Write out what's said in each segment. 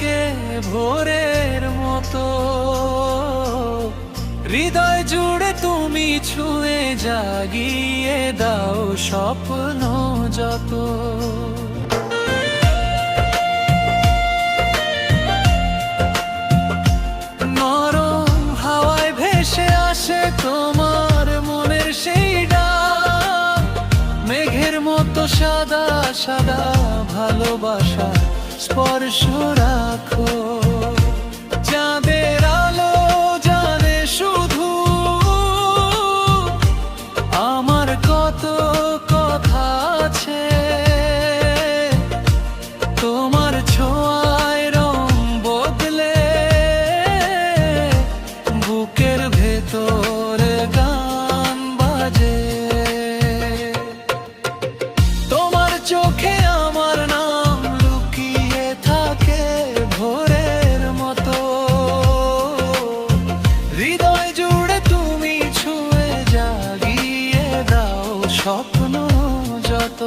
থাকে ভোরের মতো। হৃদয় জুড়ে তুমি ছুঁয়ে জাগিয়ে দাও স্বপ্ন যত। নরম হাওয়ায় ভেসে আসে তোমার মনের সেই ডাক। মেঘের মতো সাদা সাদা ভালোবাসা স্পর্শ রাখো। চাঁদের আলো জানে শুধু আমার কত কথা আছে। তোমার ছোঁয়ায় রং বদলে বুকের ভেতরে গান বাজে। তোমার চোখে আমার নাম লুকিয়ে থাকে ভোরের মতো। হৃদয় জুড়ে তুমি ছুঁয়ে জাগিয়ে দাও স্বপ্ন যত।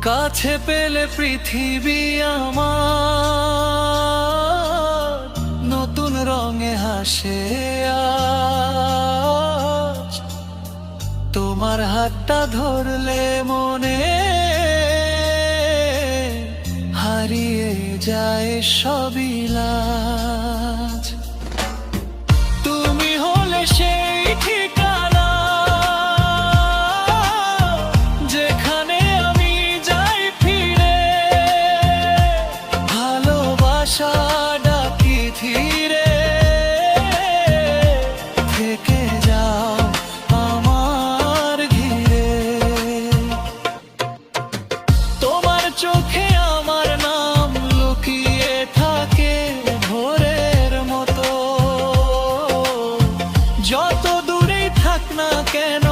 কাছে পেলে পৃথিবী আমার নতুন রঙে হাসে আজ। তোমার হাতটা ধরলে মনে হারিয়ে যায় সবই লাজ। তুমি হলে সেই ঠিকানা যেখানে আমি যাই ফিরে। ভালোবাসা ডাকি ধীরে, থেকে যাও আমার ঘিরে। তোমার চোখে আমার নাম লুকিয়ে থাকে ভোরের মতো। যত দূরেই থাক না কেন